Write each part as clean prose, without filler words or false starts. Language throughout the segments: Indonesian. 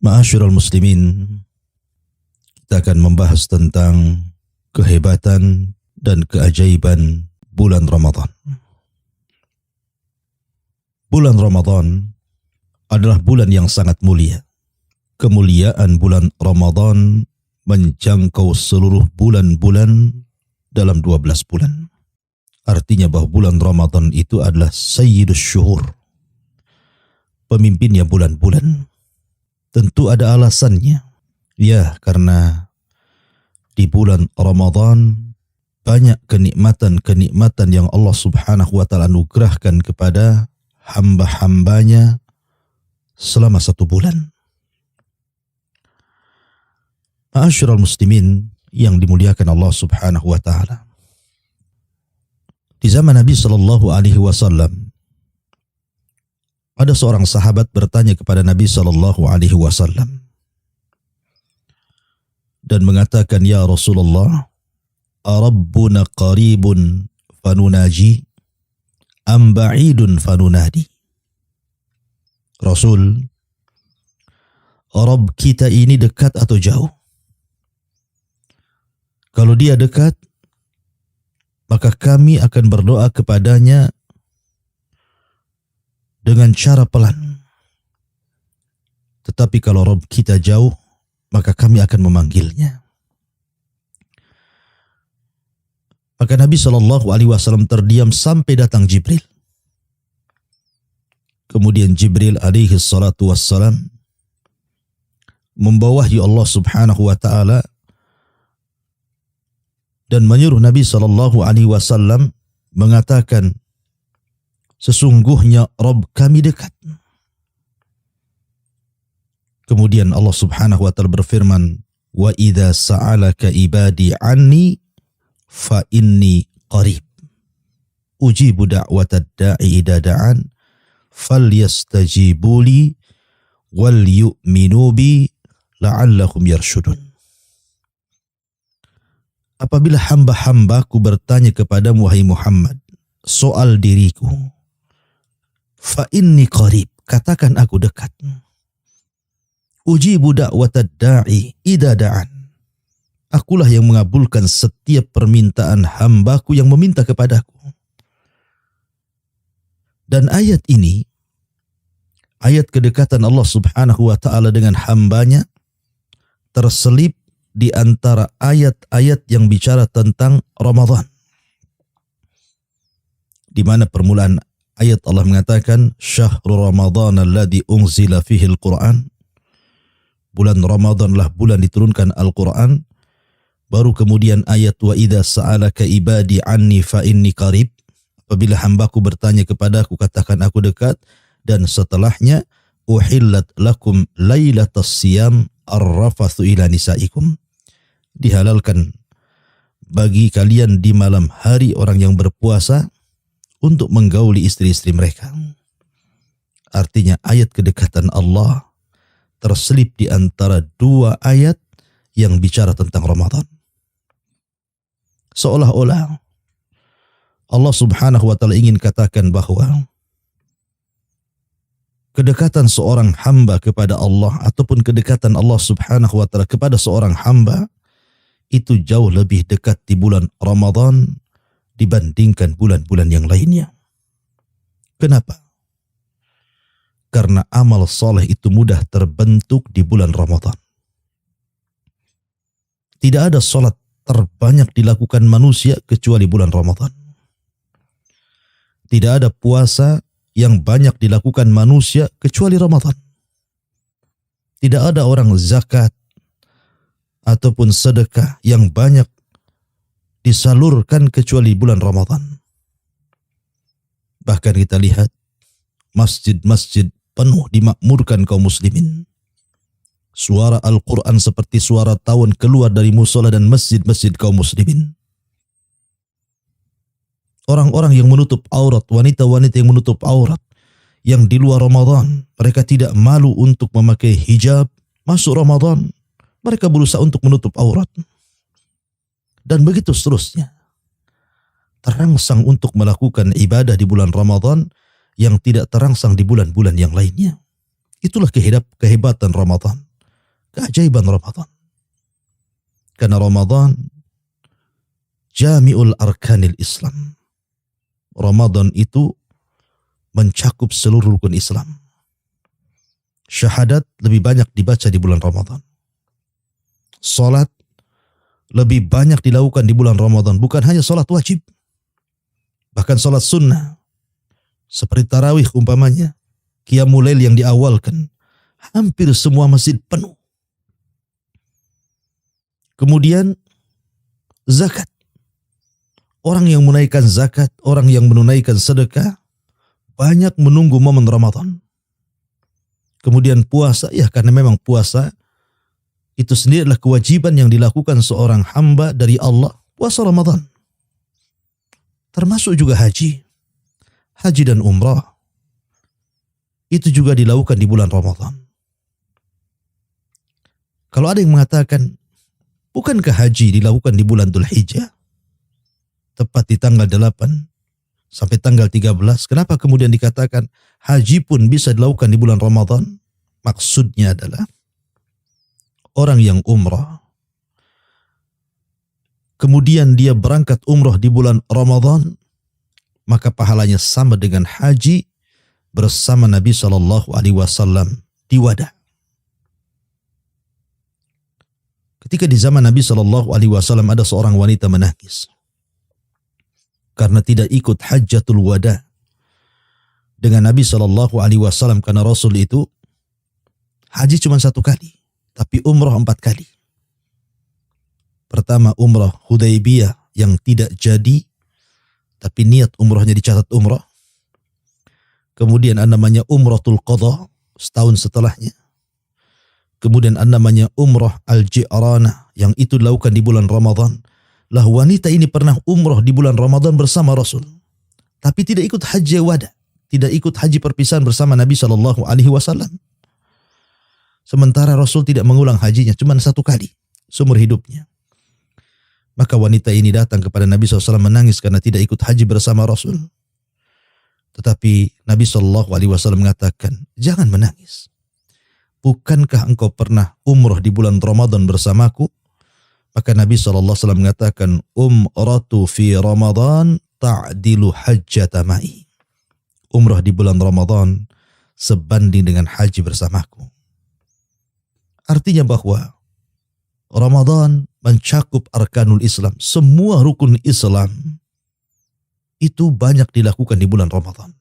Ma'asyiral muslimin, kita akan membahas tentang kehebatan dan keajaiban bulan Ramadan. Bulan Ramadan adalah bulan yang sangat mulia. Kemuliaan bulan Ramadan menjangkau seluruh bulan-bulan dalam 12 bulan. Artinya bahwa bulan Ramadan itu adalah sayyidus syuhur, pemimpinnya bulan-bulan. Tentu ada alasannya. Ya, karena di bulan Ramadan banyak kenikmatan-kenikmatan yang Allah Subhanahu wa taala anugerahkan kepada hamba-hambanya selama 1 bulan. Ma'asyiral muslimin yang dimuliakan Allah Subhanahu wa taala. Di zaman Nabi sallallahu alaihi wasallam ada seorang sahabat bertanya kepada Nabi sallallahu alaihi wasallam dan mengatakan, "Ya Rasulullah, arabbuna qaribun fanunaji am ba'idun fanunadi?" Rasul, Rabb kita ini dekat atau jauh? Kalau dia dekat, maka kami akan berdoa kepadanya dengan cara pelan. Tetapi kalau Rabb kita jauh, maka kami akan memanggilnya. Maka Nabi SAW terdiam sampai datang Jibril. Kemudian Jibril alaihi salatu wassalam membawa wahyu Allah Subhanahu wa taala dan menyuruh Nabi SAW mengatakan, sesungguhnya Rabb kami dekat. Kemudian Allah Subhanahu wa taala berfirman, "Wa idza sa'alaka ibadi anni fa inni qarib. Ujibu da'watad da'i idza da'an falyastajibu li wal yu'minu bi la'allahum yarshudun." Apabila hamba-hambaku bertanya kepadamu wahai Muhammad soal diriku, fa inni qarib, katakan aku dekat. Ujibu da'watad da'i idza da'an. Akulah yang mengabulkan setiap permintaan hambaku yang meminta kepadaku. Dan ayat ini, ayat kedekatan Allah Subhanahu wa taala dengan hambanya, terselip di antara ayat-ayat yang bicara tentang Ramadan. Di mana permulaan ayat Allah mengatakan, "Syahrul Ramadan alladzi unzila fihi al-Qur'an." Bulan Ramadanlah bulan diturunkan Al-Quran. Baru kemudian ayat, "Wa idza sa'alaka ibadi anni fa inni qarib." Apabila hambaku bertanya kepadaku, katakan aku dekat. Dan setelahnya, "Uhillat lakum lailatas siyam ar-rafathu ila nisaikum." Dihalalkan bagi kalian di malam hari orang yang berpuasa untuk menggauli istri-istri mereka. Artinya ayat kedekatan Allah terselip di antara 2 ayat yang bicara tentang Ramadan. Seolah-olah Allah Subhanahu wa taala ingin katakan bahwa kedekatan seorang hamba kepada Allah ataupun kedekatan Allah Subhanahu wa taala kepada seorang hamba itu jauh lebih dekat di bulan Ramadan dibandingkan bulan-bulan yang lainnya. Kenapa? Karena amal soleh itu mudah terbentuk di bulan Ramadan. Tidak ada salat terbanyak dilakukan manusia kecuali bulan Ramadan. Tidak ada puasa yang banyak dilakukan manusia kecuali Ramadan. Tidak ada orang zakat ataupun sedekah yang banyak disalurkan kecuali bulan Ramadan. Bahkan kita lihat masjid-masjid penuh dimakmurkan kaum muslimin. Suara Al-Quran seperti suara tawon keluar dari musola dan masjid-masjid kaum muslimin. Orang-orang yang menutup aurat, wanita-wanita yang menutup aurat, yang di luar Ramadan, mereka tidak malu untuk memakai hijab. Masuk Ramadan, mereka berusaha untuk menutup aurat. Dan begitu seterusnya. Terangsang untuk melakukan ibadah di bulan Ramadan yang tidak terangsang di bulan-bulan yang lainnya. Itulah kehebatan Ramadan. keajaiban Ramadan. Karena Ramadan jami'ul arkanil Islam. Ramadan itu mencakup seluruh rukun Islam. Syahadat lebih banyak dibaca di bulan Ramadan. Salat lebih banyak dilakukan di bulan Ramadan. Bukan hanya salat wajib, bahkan salat sunnah. Seperti tarawih umpamanya, qiyamul lail yang diawalkan. Hampir semua masjid penuh. Kemudian zakat. Orang yang menunaikan zakat, orang yang menunaikan sedekah, banyak menunggu momen Ramadan. Kemudian puasa, ya karena memang puasa itu sendiri adalah kewajiban yang dilakukan seorang hamba dari Allah, puasa Ramadan. Termasuk juga haji. Haji dan umrah. Itu juga dilakukan di bulan Ramadan. Kalau ada yang mengatakan, bukankah haji dilakukan di bulan Dzulhijjah? Tepat di tanggal 8 sampai tanggal 13. Kenapa kemudian dikatakan haji pun bisa dilakukan di bulan Ramadan? Maksudnya adalah orang yang umrah, kemudian dia berangkat umrah di bulan Ramadan, maka pahalanya sama dengan haji bersama Nabi SAW di Wada. Ketika di zaman Nabi SAW ada seorang wanita menangis karena tidak ikut hajjatul wada dengan Nabi SAW, karena Rasul itu haji cuma 1 kali, tapi umrah 4 kali. Pertama umrah Hudaybiyah yang tidak jadi, tapi niat umrahnya dicatat umrah. Kemudian ada namanya umratul qadha setahun setelahnya. Kemudian ada namanya umrah al-Ji'ranah yang itu dilakukan di bulan Ramadan. Lah wanita ini pernah umrah di bulan Ramadan bersama Rasul, tapi tidak ikut haji wada, tidak ikut haji perpisahan bersama Nabi SAW. Sementara Rasul tidak mengulang hajinya, cuma 1 kali seumur hidupnya. Maka wanita ini datang kepada Nabi SAW menangis karena tidak ikut haji bersama Rasul. Tetapi Nabi SAW mengatakan, jangan menangis. Bukankah engkau pernah umrah di bulan Ramadan bersamaku? Maka Nabi SAW mengatakan, umratu fi Ramadan ta'dilu hajjata ma'i. Umrah di bulan Ramadan sebanding dengan haji bersamaku. Artinya bahwa Ramadan mencakup arkanul Islam. Semua rukun Islam itu banyak dilakukan di bulan Ramadan.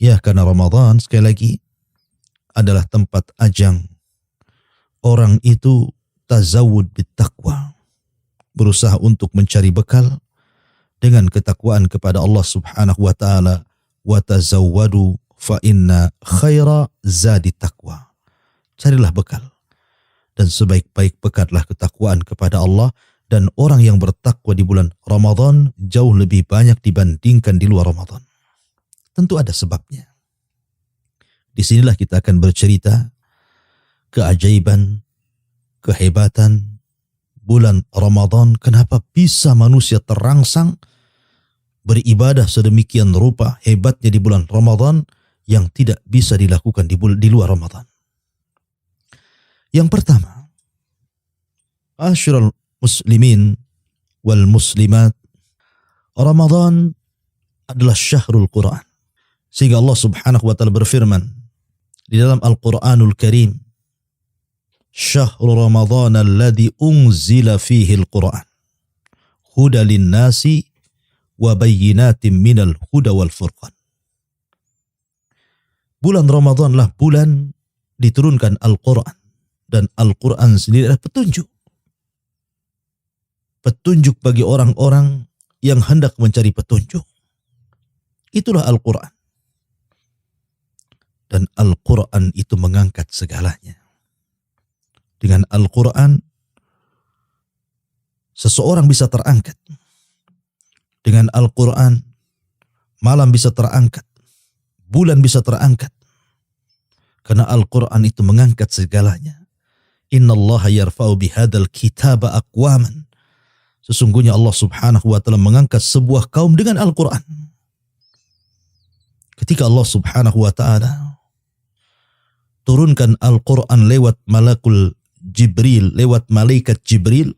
Ya, karena Ramadan sekali lagi adalah tempat ajang orang itu tazawud bittaqwa, berusaha untuk mencari bekal dengan ketakwaan kepada Allah Subhanahu wa taala. Wa tazawwadu fa inna khaira zadi taqwa. Carilah bekal, dan sebaik-baik bekallah ketakwaan kepada Allah, dan orang yang bertakwa di bulan Ramadan jauh lebih banyak dibandingkan di luar Ramadan. Tentu ada sebabnya. Disinilah kita akan bercerita keajaiban, kehebatan bulan Ramadan. Kenapa bisa manusia terangsang beribadah sedemikian rupa hebatnya di bulan Ramadan yang tidak bisa dilakukan di luar Ramadan. Yang pertama, Asyrul muslimin wal muslimat, Ramadan adalah syahrul Quran. Sehingga Allah Subhanahu wa taala berfirman di dalam Al-Qur'anul Karim, Syahrul Ramadan alladzi unzila fihi al-Qur'an huda lin-nasi wa bayyinatin minal huda wal furqan. Bulan Ramadan lah bulan diturunkan Al-Qur'an, dan Al-Qur'an sendiri adalah petunjuk. Petunjuk bagi orang-orang yang hendak mencari petunjuk. Itulah Al-Qur'an. Dan Al-Qur'an itu mengangkat segalanya. Dengan Al-Qur'an seseorang bisa terangkat. Dengan Al-Qur'an malam bisa terangkat, bulan bisa terangkat. Karena Al-Qur'an itu mengangkat segalanya. Innallaha yarfa'u bihadzal kitaba aqwaman. Sesungguhnya Allah Subhanahu wa taala mengangkat sebuah kaum dengan Al-Qur'an. Ketika Allah Subhanahu wa taala turunkan Al-Quran lewat malakul Jibril, lewat malaikat Jibril,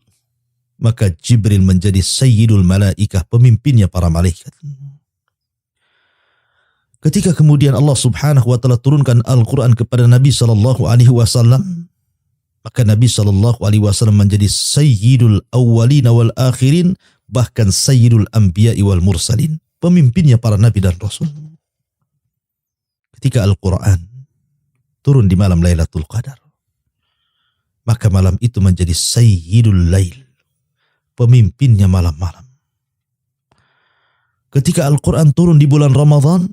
maka Jibril menjadi sayyidul malaikah, pemimpinnya para malaikat. Ketika kemudian Allah Subhanahu wa taala turunkan Al-Quran kepada Nabi sallallahu alaihi wasallam, maka Nabi sallallahu alaihi wasallam menjadi sayyidul awwalin wal akhirin, bahkan sayyidul anbiya wal mursalin, pemimpinnya para nabi dan rasul. Ketika Al-Quran turun di malam Lailatul Qadar, maka malam itu menjadi sayyidul lail, pemimpinnya malam-malam. Ketika Al-Quran turun di bulan Ramadan,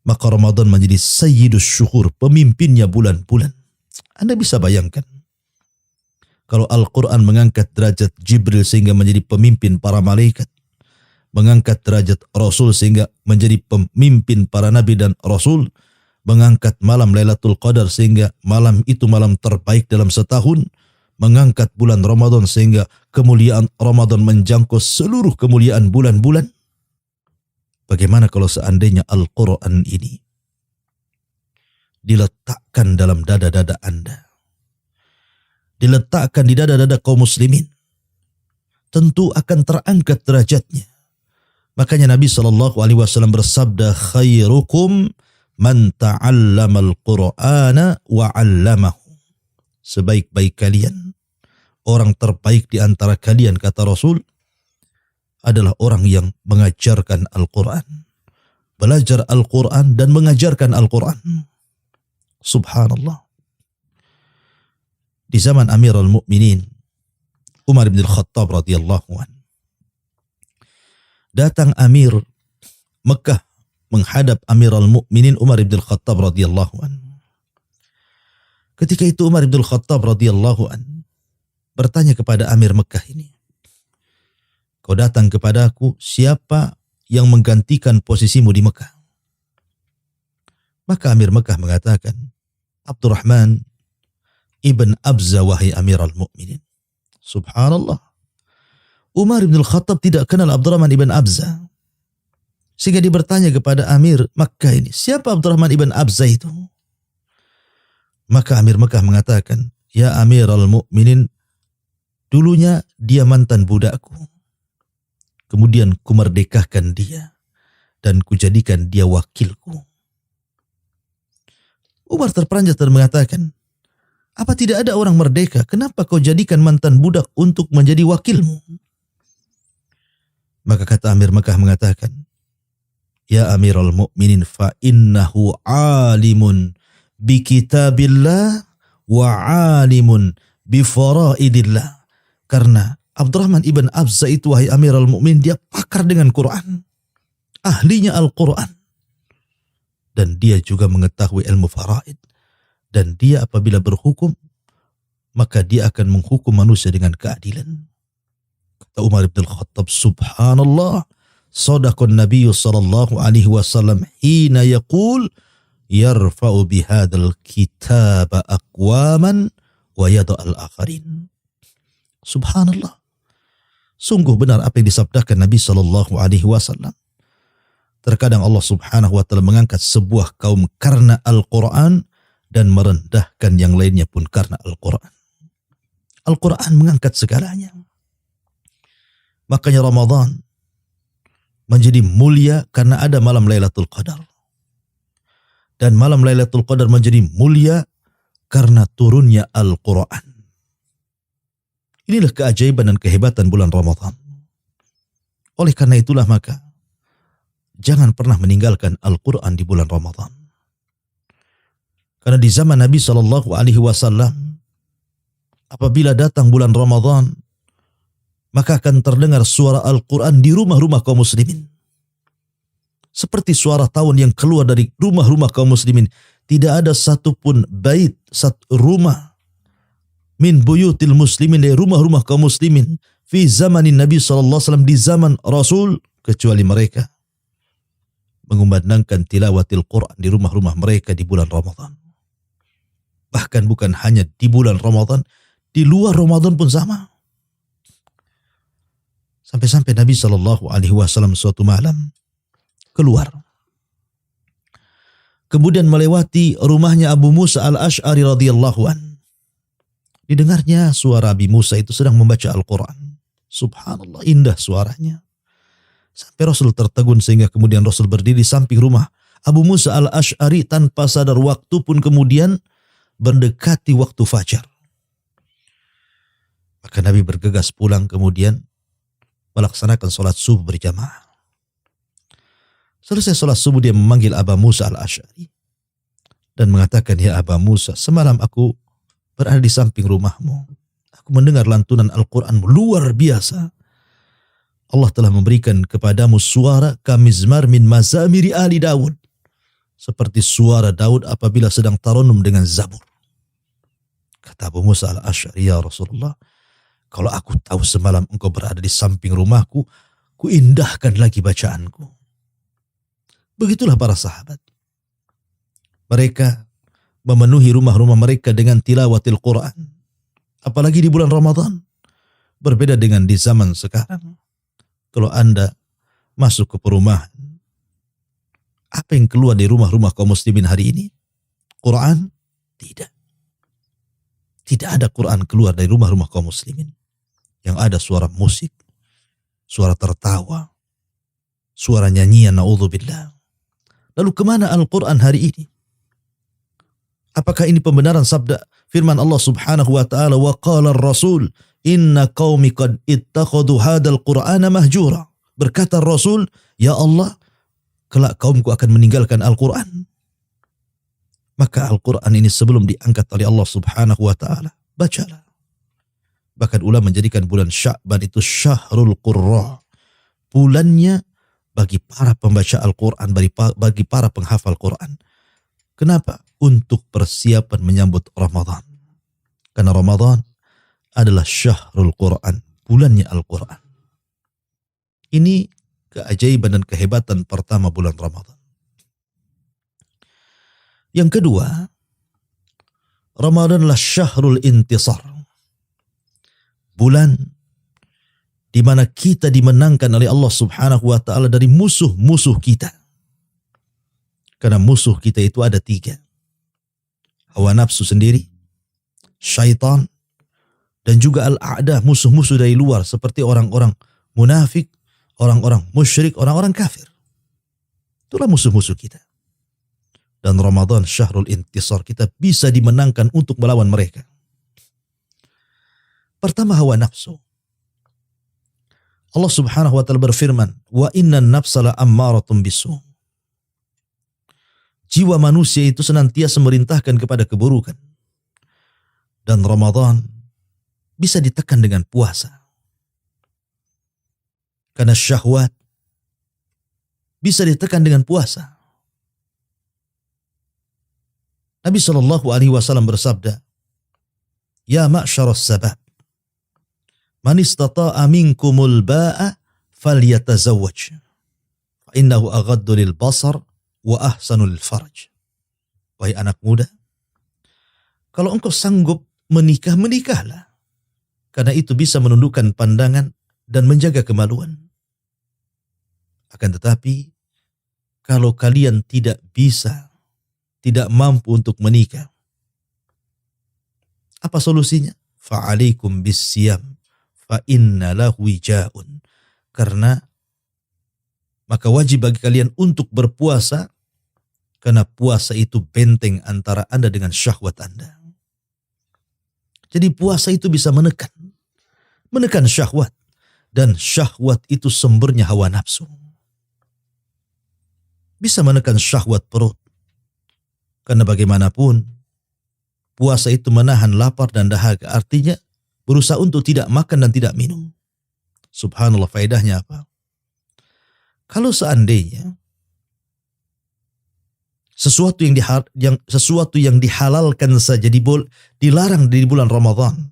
maka Ramadan menjadi sayyidus syuhur, pemimpinnya bulan-bulan. Anda bisa bayangkan, kalau Al-Quran mengangkat derajat Jibril sehingga menjadi pemimpin para malaikat, mengangkat derajat Rasul sehingga menjadi pemimpin para nabi dan Rasul, mengangkat malam Lailatul Qadar sehingga malam itu malam terbaik dalam setahun, mengangkat bulan Ramadan sehingga kemuliaan Ramadan menjangkau seluruh kemuliaan bulan-bulan. Bagaimana kalau seandainya Al-Quran ini diletakkan dalam dada-dada Anda, diletakkan di dada-dada kaum muslimin, tentu akan terangkat derajatnya. Makanya Nabi SAW bersabda, khairukum man ta'allamal Qur'ana wa 'allamahu. Sebaik-baik kalian, orang terbaik di antara kalian, kata Rasul, adalah orang yang mengajarkan Al-Quran, belajar Al-Quran dan mengajarkan Al-Quran. Subhanallah. Di zaman Amirul Mukminin Umar bin Khattab radhiyallahu anhu, datang Amir Mekah menghadap Amirul Mukminin Umar bin Khattab radhiyallahu anhu. Ketika itu Umar bin Khattab radhiyallahu anhu bertanya kepada Amir Mekah ini, kau datang kepadaku, siapa yang menggantikan posisimu di Mekah? Maka Amir Mekah mengatakan, Abdurrahman ibn Abza, wahai Amirul Mukminin. Subhanallah. Umar bin Khattab tidak kenal Abdurrahman ibn Abza. Sehingga dia bertanya kepada Amir Mekah ini, siapa Abdurrahman ibn Abza itu? Maka Amir Mekah mengatakan, ya Amirul Mukminin, dulunya dia mantan budakku. Kemudian kumerdekakan dia dan kujadikan dia wakilku. Umar terperanjat dan mengatakan, apa tidak ada orang merdeka? Kenapa kau jadikan mantan budak untuk menjadi wakilmu? Maka kata Amir Mekah mengatakan, ya Amirul Mukminin, fa innahu alimun bi kitabillah wa alimun bi faraidillah. Karena Abdurrahman ibn Abza itu, wahai Amirul Mukminin, dia pakar dengan Quran, ahlinya Al-Quran, dan dia juga mengetahui ilmu faraid. Dan dia apabila berhukum, maka dia akan menghukum manusia dengan keadilan. Kata Umar bin Khattab, subhanallah, sadaqan Nabi sallallahu alaihi wasallam hina yaqul yarfa'u bihadzal kitab aqwaman wa yada'al akharin. Subhanallah. Sungguh benar apa yang disabdakan Nabi sallallahu alaihi wasallam. Terkadang Allah Subhanahu wa taala mengangkat sebuah kaum karena Al-Qur'an dan merendahkan yang lainnya pun karena Al-Quran. Al-Quran mengangkat segalanya. Makanya Ramadan menjadi mulia karena ada malam Lailatul Qadar. Dan malam Lailatul Qadar menjadi mulia karena turunnya Al-Quran. Inilah keajaiban dan kehebatan bulan Ramadan. Oleh karena itulah maka jangan pernah meninggalkan Al-Quran di bulan Ramadan. Karena di zaman Nabi Shallallahu Alaihi Wasallam, apabila datang bulan Ramadan, maka akan terdengar suara Al-Quran di rumah-rumah kaum muslimin. Seperti suara tawon yang keluar dari rumah-rumah kaum muslimin. Tidak ada satupun bait, satu rumah min buyutil muslimin, dari rumah-rumah kaum muslimin fi zamanin Nabi Shallallahu Alaihi Wasallam, di zaman Rasul, kecuali mereka mengumandangkan tilawatil Quran di rumah-rumah mereka di bulan Ramadan. Bahkan bukan hanya di bulan Ramadan, di luar Ramadan pun sama. Sampai-sampai Nabi Shallallahu Alaihi Wasallam suatu malam keluar kemudian melewati rumahnya Abu Musa al-Ash'ari radhiyallahu an. Didengarnya suara Abi Musa itu sedang membaca Al-Quran. Subhanallah, indah suaranya. Sampai Rasul tertegun sehingga kemudian Rasul berdiri di samping rumah Abu Musa al-Ash'ari tanpa sadar waktu pun kemudian mendekati waktu fajar. Maka Nabi bergegas pulang kemudian melaksanakan sholat subuh berjamaah. Selesai sholat subuh dia memanggil Abu Musa al-Ash'ari dan mengatakan, ya Abu Musa, semalam aku berada di samping rumahmu. Aku mendengar lantunan Al-Quran luar biasa. Allah telah memberikan kepadamu suara kamizmar min mazamiri ali Daud. Seperti suara Daud apabila sedang taranum dengan zabur. Kata Abu Musa al-Ash'ari, ya Rasulullah, kalau aku tahu semalam engkau berada di samping rumahku, ku indahkan lagi bacaanku. Begitulah para sahabat. Mereka memenuhi rumah-rumah mereka dengan tilawatil Quran. Apalagi di bulan Ramadan. Berbeda dengan di zaman sekarang. Kalau Anda masuk ke perumahan, apa yang keluar dari rumah-rumah kaum muslimin hari ini? Quran? Tidak. Tidak ada Quran keluar dari rumah-rumah kaum muslimin. Yang ada suara musik, suara tertawa, suara nyanyian, na'udzubillah. Lalu kemana Al-Quran hari ini? Apakah ini pembenaran sabda firman Allah Subhanahu wa taala, wa qala ar-rasul inna qaumi qad ittakhadhu hadzal qur'ana mahjura. Berkata Rasul, ya Allah, kelak kaumku akan meninggalkan Al-Quran. Maka Al-Quran ini sebelum diangkat oleh Allah Subhanahu wa taala, bacalah. Bahkan ulama menjadikan bulan Sya'ban itu syahrul qurra. Bulannya bagi para pembaca Al-Quran, bagi para penghafal Quran. Kenapa? Untuk persiapan menyambut Ramadan. Karena Ramadan adalah syahrul Quran, bulannya Al-Quran. Ini keajaiban dan kehebatan pertama bulan Ramadan. Yang kedua, Ramadan adalah syahrul intisar. Bulan di mana kita dimenangkan oleh Allah Subhanahu wa taala dari musuh-musuh kita. Karena musuh kita itu ada 3. Hawa nafsu sendiri, syaitan, dan juga al-a'da, musuh-musuh dari luar seperti orang-orang munafik, orang-orang musyrik, orang-orang kafir. Itulah musuh-musuh kita. Dan Ramadan syahrul intisar, kita bisa dimenangkan untuk melawan mereka. Pertama, hawa nafsu. Allah Subhanahu wa taala berfirman, wa innan nafsa la ammaratun bisu'. Jiwa manusia itu senantiasa memerintahkan kepada keburukan. Dan Ramadan bisa ditekan dengan puasa. Karena syahwat bisa ditekan dengan puasa. Nabi SAW bersabda, ya ma'syaras sabab, man istata'a minkumul ba'a falyatazawwaj, fa innahu aghaddu lil basar wa ahsanul faraj. Wahai anak muda, kalau engkau sanggup menikah, menikahlah. Karena itu bisa menundukkan pandangan dan menjaga kemaluan. Akan tetapi, kalau kalian tidak bisa, tidak mampu untuk menikah, apa solusinya? Fa'alaikum bis-siyam fa inna lahu wija'un. Karena maka wajib bagi kalian untuk berpuasa, karena puasa itu benteng antara Anda dengan syahwat Anda. Jadi puasa itu bisa menekan syahwat. Dan syahwat itu sumbernya hawa nafsu. Bisa menekan syahwat perut. Karena bagaimanapun, puasa itu menahan lapar dan dahaga. Artinya berusaha untuk tidak makan dan tidak minum. Subhanallah, faedahnya apa? Kalau seandainya sesuatu yang dihalalkan saja dilarang di bulan Ramadan.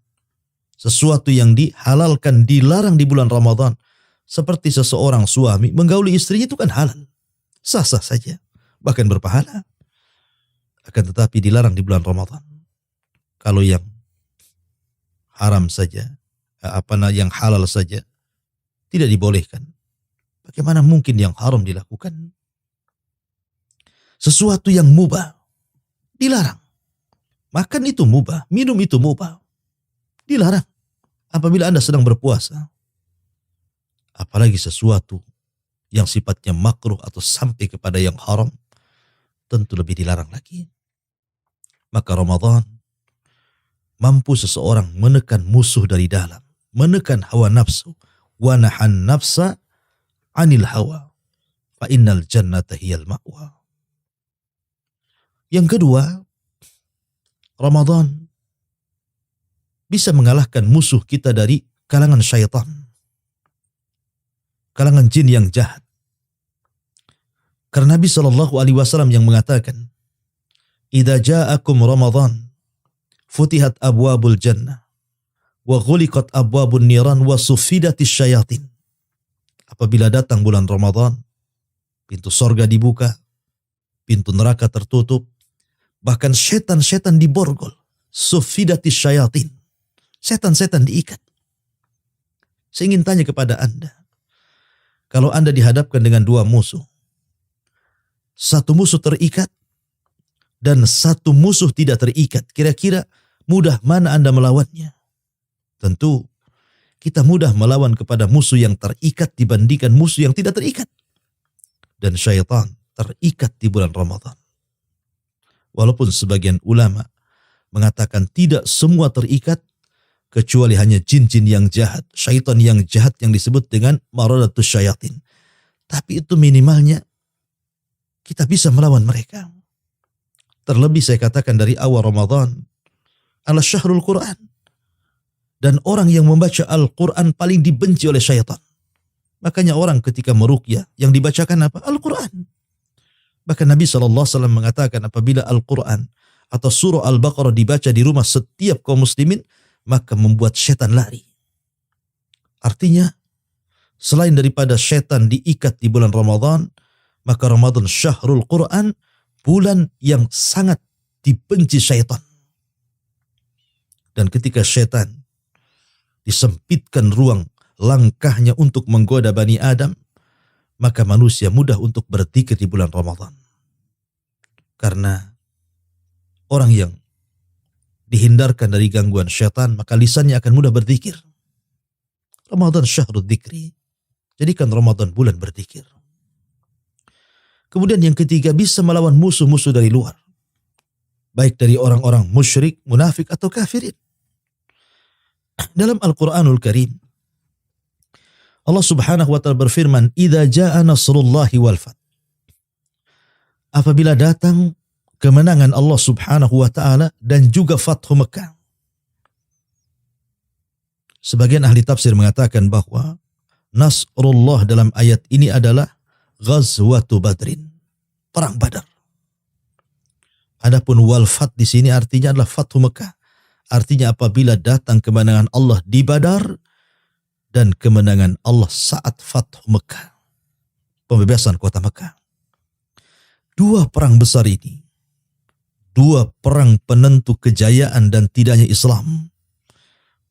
Sesuatu yang dihalalkan dilarang di bulan Ramadan. Seperti seseorang suami menggauli istrinya, itu kan halal. Sah-sah saja. Bahkan berpahala. Akan tetapi dilarang di bulan Ramadan. Kalau yang haram saja, yang halal saja, tidak dibolehkan. Bagaimana mungkin yang haram dilakukan? sesuatu yang mubah dilarang. Makan itu mubah, minum itu mubah, dilarang apabila Anda sedang berpuasa. Apalagi sesuatu yang sifatnya makruh atau sampai kepada yang haram, tentu lebih dilarang lagi. Maka Ramadan mampu seseorang menekan musuh dari dalam, menekan hawa nafsu, wa nahan nafsa anil hawa, fa innal jannata hiyal ma'wa. Yang kedua, Ramadan bisa mengalahkan musuh kita dari kalangan syaitan, kalangan jin yang jahat. Karena Nabi SAW yang mengatakan, "Idza ja'akum Ramadan, futihat abwabul jannah, wa ghuliqat abwabun niran, wa suffidatis syayatin." Apabila datang bulan Ramadan, pintu sorga dibuka, pintu neraka tertutup, bahkan setan-setan diborgol. Suffidatis syayatin. Setan-setan diikat. Saya ingin tanya kepada Anda, kalau Anda dihadapkan dengan dua musuh, satu musuh terikat dan satu musuh tidak terikat, kira-kira mudah mana Anda melawannya? Tentu kita mudah melawan kepada musuh yang terikat dibandingkan musuh yang tidak terikat. Dan syaitan terikat di bulan Ramadan. Walaupun sebagian ulama mengatakan tidak semua terikat, kecuali hanya jin-jin yang jahat, syaitan yang jahat yang disebut dengan maradatus syayatin. Tapi itu minimalnya kita bisa melawan mereka. Terlebih saya katakan dari awal Ramadan adalah syahrul Quran. Dan orang yang membaca Al-Quran paling dibenci oleh syaitan. Makanya orang ketika meruqyah yang dibacakan apa? Al-Quran. Bahkan Nabi SAW mengatakan apabila Al-Quran atau surah Al-Baqarah dibaca di rumah setiap kaum muslimin, maka membuat setan lari. Artinya, selain daripada setan diikat di bulan Ramadan, maka Ramadan syahrul Quran, bulan yang sangat dibenci syaitan. Dan ketika setan disempitkan ruang langkahnya untuk menggoda Bani Adam, maka manusia mudah untuk berzikir di bulan Ramadan. Karena orang yang dihindarkan dari gangguan syaitan, maka lisannya akan mudah berzikir. Ramadan syahrul dzikri. Jadikan Ramadan bulan berzikir. Kemudian yang ketiga, bisa melawan musuh-musuh dari luar. Baik dari orang-orang musyrik, munafik atau kafirin. Dalam Al-Quranul Karim, Allah Subhanahu wa taala berfirman, "Idza jaa nasrullahi wal fath." Apabila datang kemenangan Allah Subhanahu wa taala dan juga Fathu Mekah. Sebagian ahli tafsir mengatakan bahwa Nasrullah dalam ayat ini adalah Ghazwatu Badrin, perang Badar. Adapun wal fath di sini artinya adalah Fathu Mekah. Artinya apabila datang kemenangan Allah di Badar dan kemenangan Allah saat Fathu Mekah, pembebasan kota Mekah. Dua perang besar ini, dua perang penentu kejayaan dan tidaknya Islam,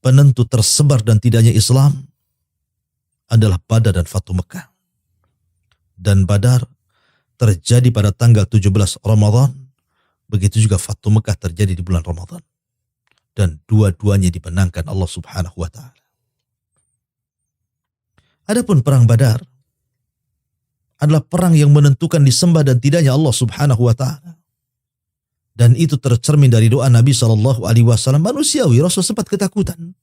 penentu tersebar dan tidaknya Islam, adalah Badar dan Fathu Mekah. Dan Badar terjadi pada tanggal 17 Ramadan, begitu juga Fathu Mekah terjadi di bulan Ramadan. Dan dua-duanya dimenangkan Allah Subhanahu wa taala. Adapun perang Badar adalah perang yang menentukan disembah dan tidaknya Allah Subhanahu wa taala. Dan itu tercermin dari doa Nabi SAW manusiawi. Rasul sempat ketakutan.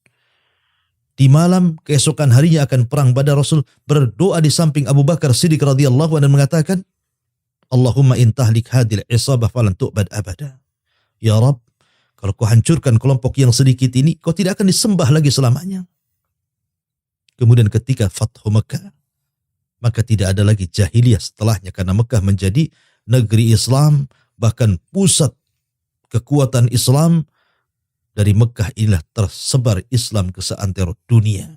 Di malam keesokan harinya akan perang Badar, Rasul berdoa di samping Abu Bakar Siddiq radhiyallahu anhu dan mengatakan, Allahumma in tahlik hadil isabah falan tu'bad abada. Ya Rabb, kalau kau hancurkan kelompok yang sedikit ini, kau tidak akan disembah lagi selamanya. Kemudian ketika Fathu Mekah, maka tidak ada lagi jahiliyah setelahnya, karena Mekah menjadi negeri Islam, bahkan pusat kekuatan Islam. Dari Mekah inilah tersebar Islam ke seantero dunia,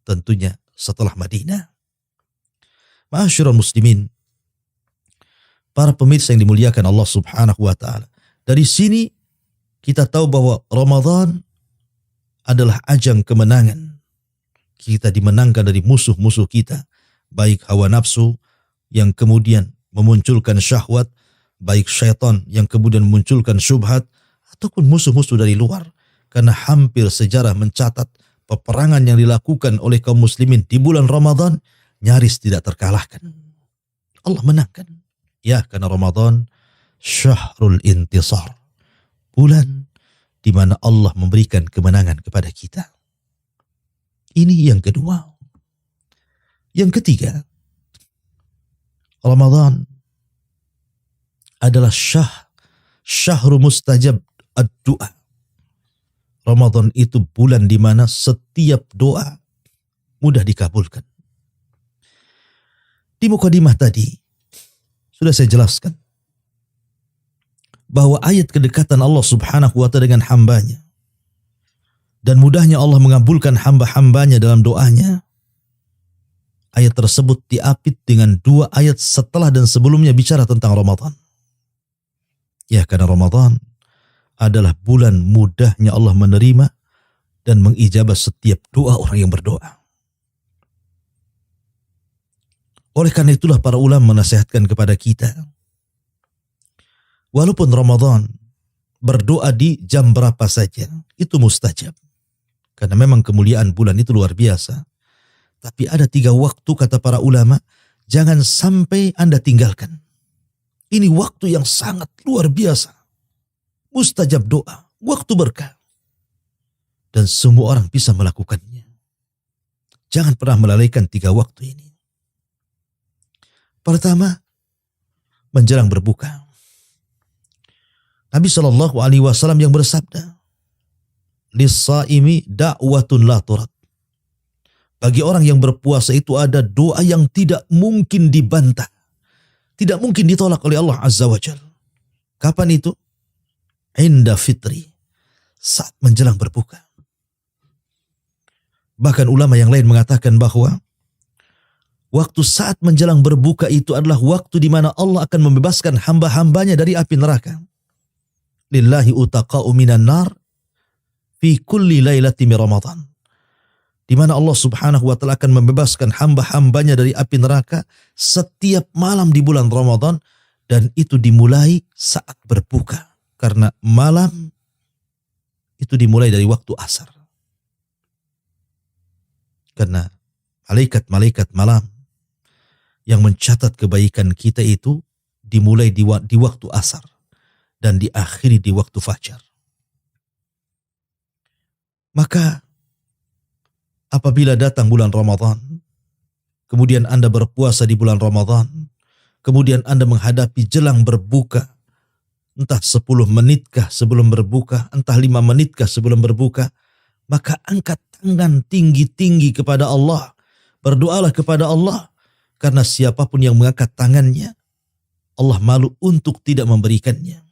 tentunya setelah Madinah. Ma'asyiral muslimin, para pemirsa yang dimuliakan Allah Subhanahu wa taala. Dari sini kita tahu bahwa Ramadan adalah ajang kemenangan. Kita dimenangkan dari musuh-musuh kita, baik hawa nafsu yang kemudian memunculkan syahwat, baik syaitan yang kemudian munculkan syubhat ataupun musuh-musuh dari luar. Karena hampir sejarah mencatat peperangan yang dilakukan oleh kaum muslimin di bulan Ramadan nyaris tidak terkalahkan. Allah menangkan. Ya, karena Ramadan syahrul intisar. Bulan di mana Allah memberikan kemenangan kepada kita. Ini yang kedua. Yang ketiga, Ramadan adalah syahrul mustajab ad-du'a. Ramadan itu bulan di mana setiap doa mudah dikabulkan. Di mukadimah tadi sudah saya jelaskan bahwa ayat kedekatan Allah Subhanahu wa ta'ala dengan hambanya dan mudahnya Allah mengabulkan hamba-hambanya dalam doanya. Ayat tersebut diapit dengan dua ayat setelah dan sebelumnya bicara tentang Ramadan. Ya, karena Ramadan adalah bulan mudahnya Allah menerima dan mengijabah setiap doa orang yang berdoa. Oleh karena itulah para ulama menasihatkan kepada kita, walaupun Ramadan berdoa di jam berapa saja, itu mustajab. Karena memang kemuliaan bulan itu luar biasa. Tapi ada 3 waktu kata para ulama, jangan sampai Anda tinggalkan. Ini waktu yang sangat luar biasa. Mustajab doa, waktu berkah. Dan semua orang bisa melakukannya. Jangan pernah melalaikan 3 waktu ini. Pertama, menjelang berbuka. Nabi SAW yang bersabda, "Lis-saimi da'watun la turad." Bagi orang yang berpuasa itu ada doa yang tidak mungkin dibantah. Tidak mungkin ditolak oleh Allah Azza wa Jalla. Kapan itu? Inda fitri. Saat menjelang berbuka. Bahkan ulama yang lain mengatakan bahwa waktu saat menjelang berbuka itu adalah waktu di mana Allah akan membebaskan hamba-hambanya dari api neraka. Lillahi utaqa'u minan nar fi kulli lailati min Ramadan. Di mana Allah Subhanahu wa ta'ala akan membebaskan hamba-hambanya dari api neraka setiap malam di bulan Ramadan, dan itu dimulai saat berbuka. Karena malam itu dimulai dari waktu asar. Karena malaikat-malaikat malam yang mencatat kebaikan kita itu dimulai di waktu asar dan diakhiri di waktu fajar. Maka apabila datang bulan Ramadan, kemudian Anda berpuasa di bulan Ramadan, kemudian Anda menghadapi jelang berbuka, entah 10 menitkah sebelum berbuka, entah 5 menitkah sebelum berbuka, maka angkat tangan tinggi-tinggi kepada Allah. Berdoalah kepada Allah, karena siapapun yang mengangkat tangannya, Allah malu untuk tidak memberikannya.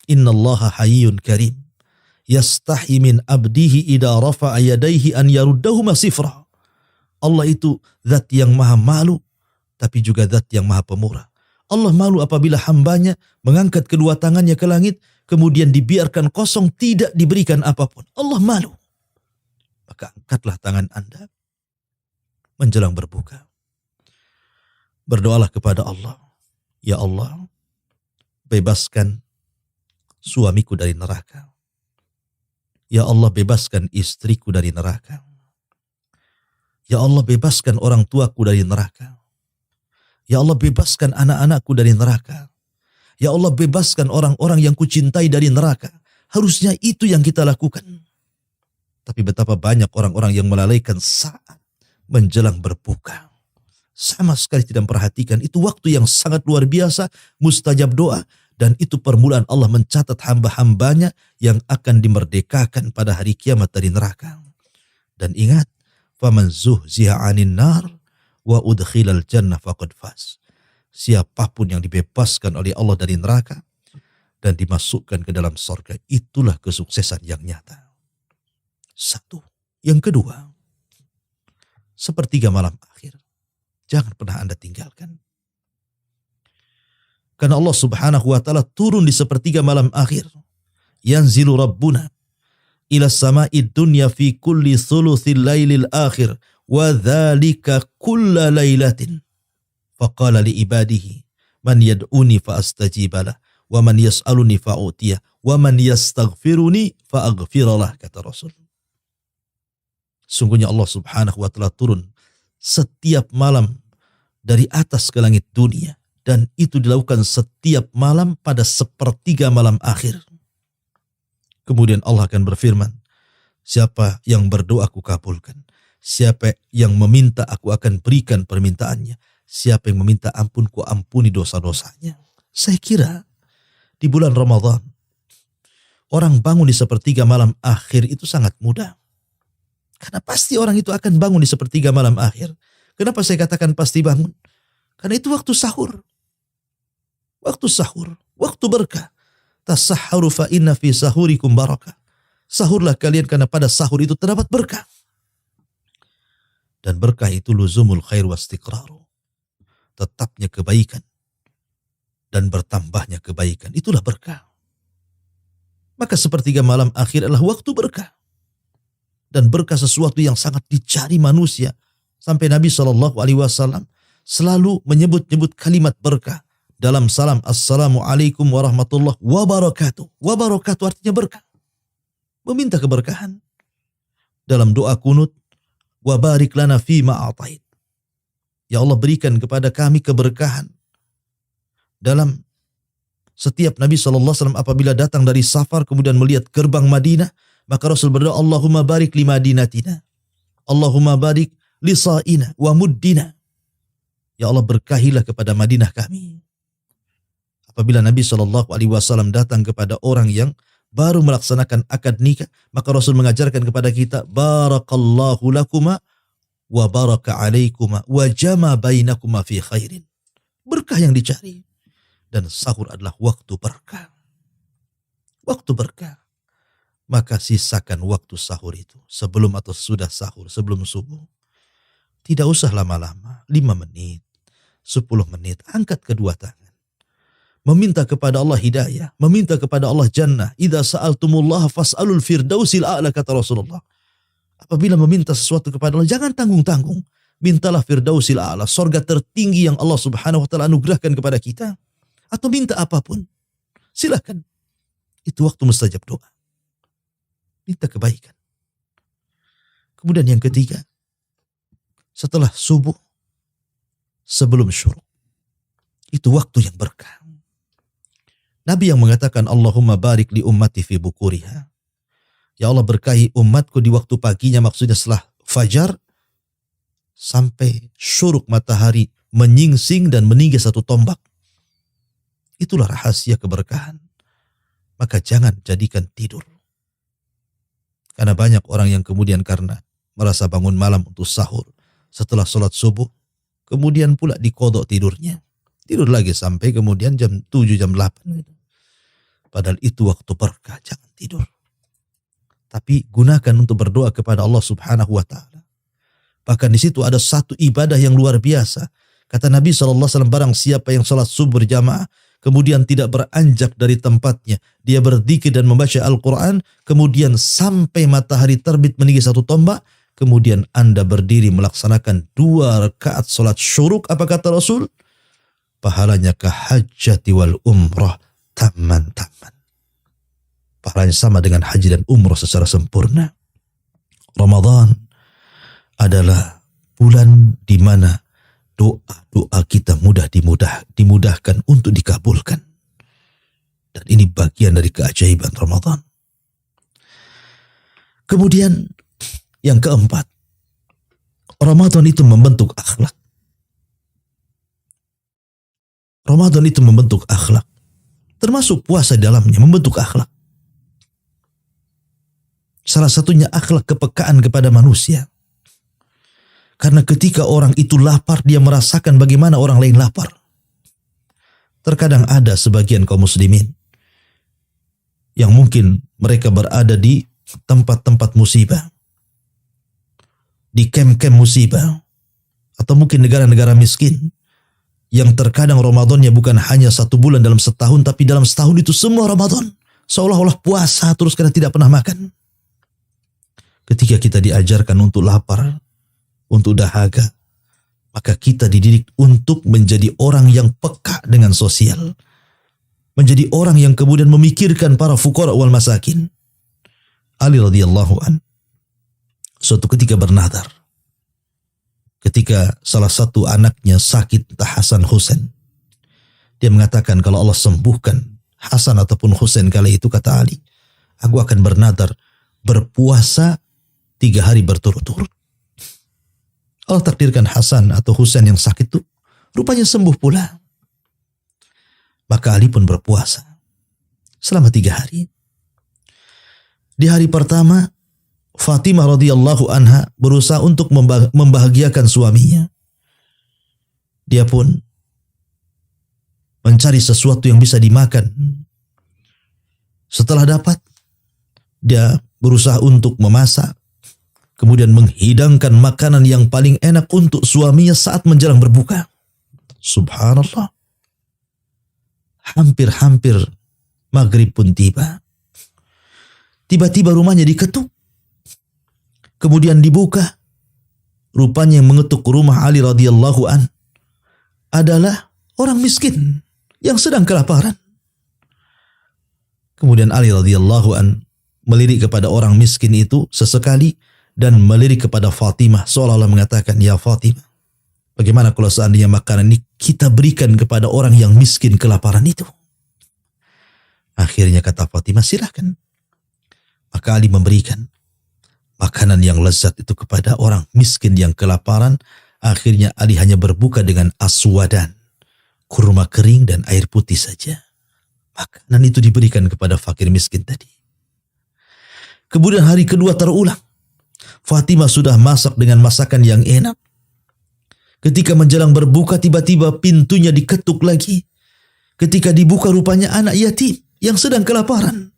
Innallaha hayyun karim. Yastahi min abdihi idza rafa'a yadayhi an yaruddahuma sifra. Allah itu zat yang maha malu, tapi juga zat yang maha pemurah. Allah malu apabila hambanya mengangkat kedua tangannya ke langit, kemudian dibiarkan kosong, tidak diberikan apapun. Allah malu. Maka angkatlah tangan Anda menjelang berbuka. Berdoalah kepada Allah. Ya Allah, bebaskan suamiku dari neraka. Ya Allah, bebaskan istriku dari neraka. Ya Allah, bebaskan orang tuaku dari neraka. Ya Allah, bebaskan anak-anakku dari neraka. Ya Allah, bebaskan orang-orang yang kucintai dari neraka. Harusnya itu yang kita lakukan. Tapi betapa banyak orang-orang yang melalaikan saat menjelang berbuka. Sama sekali tidak memperhatikan. Itu waktu yang sangat luar biasa, mustajab doa. Dan itu permulaan Allah mencatat hamba-hambanya yang akan dimerdekakan pada hari kiamat dari neraka. Dan ingat, faman zuhziha 'anil nar wa udkhilal jannah faqad faz. Siapapun yang dibebaskan oleh Allah dari neraka dan dimasukkan ke dalam surga, itulah kesuksesan yang nyata. 1. Yang kedua, sepertiga malam akhir. Jangan pernah Anda tinggalkan. Karena Allah Subhanahu wa ta'ala turun di sepertiga malam akhir. Yanzilu Rabbuna ila sama'id dunya fi kulli thuluthil lailil akhir wa dhalika kulla lailatin. Faqala li ibadihi Man yad'uni fa astajibalah, wa man yas'aluni fa u'tiyah, wa man yastaghfiruni fa aghfiralah, kata Rasul. Sungguhnya Allah Subhanahu wa taala turun setiap malam dari atas ke langit dunia, dan itu dilakukan setiap malam pada sepertiga malam akhir. Kemudian Allah akan berfirman, siapa yang berdoa aku kabulkan, siapa yang meminta aku akan berikan permintaannya, siapa yang meminta ampun ku ampuni dosa-dosanya. Saya kira di bulan Ramadan orang bangun di sepertiga malam akhir itu sangat mudah. Karena pasti orang itu akan bangun di sepertiga malam akhir. Kenapa saya katakan pasti bangun? Karena itu waktu sahur. Waktu sahur, waktu berkah. Tasahharu fa inna fi sahurikum barakah. Sahurlah kalian karena pada sahur itu terdapat berkah. Dan berkah itu luzumul khair wastiqraru. Tetapnya kebaikan dan bertambahnya kebaikan. Itulah berkah. Maka sepertiga malam akhir adalah waktu berkah. Dan berkah sesuatu yang sangat dicari manusia. Sampai Nabi SAW selalu menyebut-nyebut kalimat berkah. Dalam salam, Assalamualaikum warahmatullahi wabarakatuh. Wabarakatuh artinya berkah. Meminta keberkahan. Dalam doa kunut, wabarik lana fi ma'atait. Ya Allah, berikan kepada kami keberkahan. Dalam setiap Nabi SAW apabila datang dari safar kemudian melihat gerbang Madinah, maka Rasul berdoa, Allahumma barik li madinatina. Allahumma barik li sa'ina wa muddina. Ya Allah, berkahilah kepada Madinah kami. Apabila Nabi SAW datang kepada orang yang baru melaksanakan akad nikah, maka Rasul mengajarkan kepada kita, barakallahu lakuma wa baraka alaikuma wa jama bainakuma fi khairin. Berkah yang dicari. Dan sahur adalah waktu berkah. Waktu berkah. Maka sisakan waktu sahur itu. Sebelum atau sudah sahur, sebelum subuh. Tidak usah lama-lama. 5 menit, 10 menit. Angkat kedua tangan. Meminta kepada Allah hidayah. Meminta kepada Allah jannah. Idza sa'altumullaha fas'alul firdausil a'la, kata Rasulullah. Apabila meminta sesuatu kepada Allah, jangan tanggung-tanggung. Mintalah firdausil a'la. Sorga tertinggi yang Allah Subhanahu wa ta'ala anugerahkan kepada kita. Atau minta apapun. Silakan. Itu waktu mustajab doa. Minta kebaikan. Kemudian yang ketiga, setelah subuh, sebelum syuruk, itu waktu yang berkah. Nabi yang mengatakan, Allahumma barik li ummati fi bukuriha. Ya Allah, berkahi umatku di waktu paginya, maksudnya setelah fajar sampai syuruk matahari menyingsing dan meninggi satu tombak. Itulah rahasia keberkahan. Maka jangan jadikan tidur. Karena banyak orang yang kemudian karena merasa bangun malam untuk sahur, setelah sholat subuh, kemudian pula dikodok tidurnya. Tidur lagi sampai kemudian jam 7, jam 8. Padahal itu waktu berkah, jangan tidur. Tapi gunakan untuk berdoa kepada Allah Subhanahu wa ta'ala. Bahkan di situ ada satu ibadah yang luar biasa. Kata Nabi SAW, barang siapa yang sholat subuh berjamaah, kemudian tidak beranjak dari tempatnya, dia berzikir dan membaca Al-Quran, kemudian sampai matahari terbit meninggi satu tombak, kemudian Anda berdiri melaksanakan 2 rakaat sholat syuruk, apa kata Rasul? Pahalanya kahajjati wal umrah tamman-tamman. Pahalanya sama dengan haji dan umrah secara sempurna. Ramadan adalah bulan di mana doa-doa kita dimudahkan untuk dikabulkan. Dan ini bagian dari keajaiban Ramadan. Kemudian yang keempat, Ramadan itu membentuk akhlak. Ramadan itu membentuk akhlak. Termasuk puasa dalamnya membentuk akhlak. Salah satunya akhlak kepekaan kepada manusia. Karena ketika orang itu lapar, dia merasakan bagaimana orang lain lapar. Terkadang ada sebagian kaum muslimin yang mungkin mereka berada di tempat-tempat musibah, di kem-kem musibah, atau mungkin negara-negara miskin, yang terkadang Ramadannya bukan hanya 1 bulan dalam setahun, tapi dalam setahun itu semua Ramadan. Seolah-olah puasa terus karena tidak pernah makan. Ketika kita diajarkan untuk lapar, untuk dahaga, Maka kita dididik untuk menjadi orang yang peka dengan sosial. Menjadi orang yang kemudian memikirkan para fuqara wal masakin. Ali radhiyallahu an suatu ketika bernadar. Ketika salah satu anaknya sakit, entah Hasan Husain. Dia mengatakan kalau Allah sembuhkan Hasan ataupun Husain kala itu, kata Ali, aku akan bernadar berpuasa 3 hari berturut-turut. Allah takdirkan Hasan atau Husain yang sakit itu rupanya sembuh pula. Maka Ali pun berpuasa selama 3 hari. Di hari pertama, Fatimah radhiyallahu anha berusaha untuk membahagiakan suaminya. Dia pun mencari sesuatu yang bisa dimakan. Setelah dapat, dia berusaha untuk memasak. Kemudian menghidangkan makanan yang paling enak untuk suaminya saat menjelang berbuka. Subhanallah. Hampir-hampir maghrib pun tiba. Tiba-tiba rumahnya diketuk. Kemudian dibuka. Rupanya yang mengetuk rumah Ali radhiyallahu an adalah orang miskin yang sedang kelaparan. Kemudian Ali radhiyallahu an melirik kepada orang miskin itu sesekali dan melirik kepada Fatimah seolah-olah mengatakan, ya Fatimah, bagaimana kalau seandainya makanan ini kita berikan kepada orang yang miskin kelaparan itu? Akhirnya kata Fatimah, silahkan. Maka Ali memberikan makanan yang lezat itu kepada orang miskin yang kelaparan. Akhirnya Ali hanya berbuka dengan aswadan, kurma kering dan air putih saja. Makanan itu diberikan kepada fakir miskin tadi. Kemudian hari kedua terulang. Fatimah sudah masak dengan masakan yang enak. Ketika menjelang berbuka, tiba-tiba pintunya diketuk lagi. Ketika dibuka, rupanya anak yatim yang sedang kelaparan.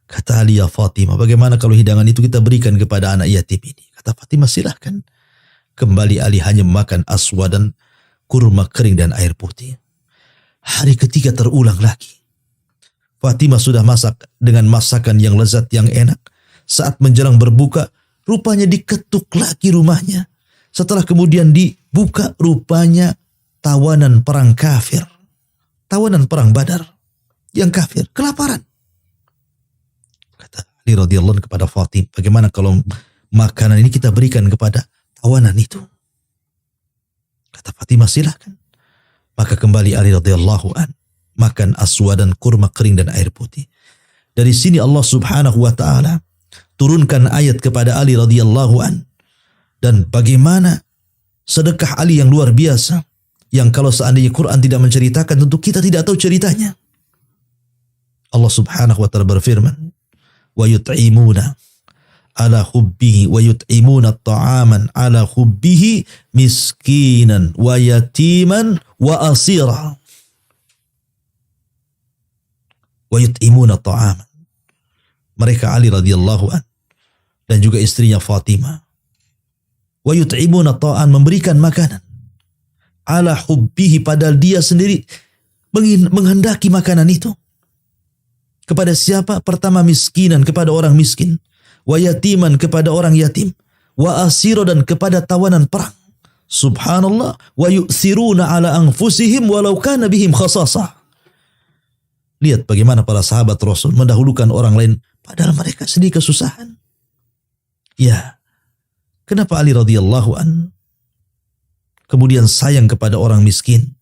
Kata Ali, ya Fatimah, bagaimana kalau hidangan itu kita berikan kepada anak yatim ini? Kata Fatimah, silahkan. Kembali Ali hanya memakan aswadan, kurma kering dan air putih. Hari ketiga terulang lagi. Fatimah sudah masak dengan masakan yang lezat, yang enak. Saat menjelang berbuka, rupanya diketuk lagi rumahnya. Setelah kemudian dibuka, rupanya tawanan perang kafir. Tawanan perang Badar. Yang kafir, kelaparan. Kata Ali radhiyallahu anhu kepada Fatimah, bagaimana kalau makanan ini kita berikan kepada tawanan itu? Kata Fatimah, silahkan. Maka kembali Ali radhiyallahu anhu makan aswadan, kurma kering dan air putih. Dari sini Allah subhanahu wa ta'ala turunkan ayat kepada Ali radhiyallahu an, dan bagaimana sedekah Ali yang luar biasa, yang kalau seandainya Quran tidak menceritakan, tentu kita tidak tahu ceritanya. Allah subhanahu wa ta'ala berfirman, wa yut'imuna ala hubbihi wa yut'imuna ta'aman ala hubbihi miskinan wa yatiman wa asira wa yut'imuna ta'aman. Mereka Ali radhiyallahu an dan juga istrinya Fatimah, wa yut'imuna ta'an, memberikan makanan, ala hubbihi, padahal dia sendiri menghendaki makanan itu. Kepada siapa? Pertama miskinan, kepada orang miskin, wa yatiman, kepada orang yatim, wa asiro, dan kepada tawanan perang. Subhanallah, wa yu'thiruna ala anfusihim walau kana bihim khasasah. Lihat bagaimana para sahabat Rasul mendahulukan orang lain padahal mereka sendiri kesusahan. Ya, kenapa Ali radhiyallahu an kemudian sayang kepada orang miskin,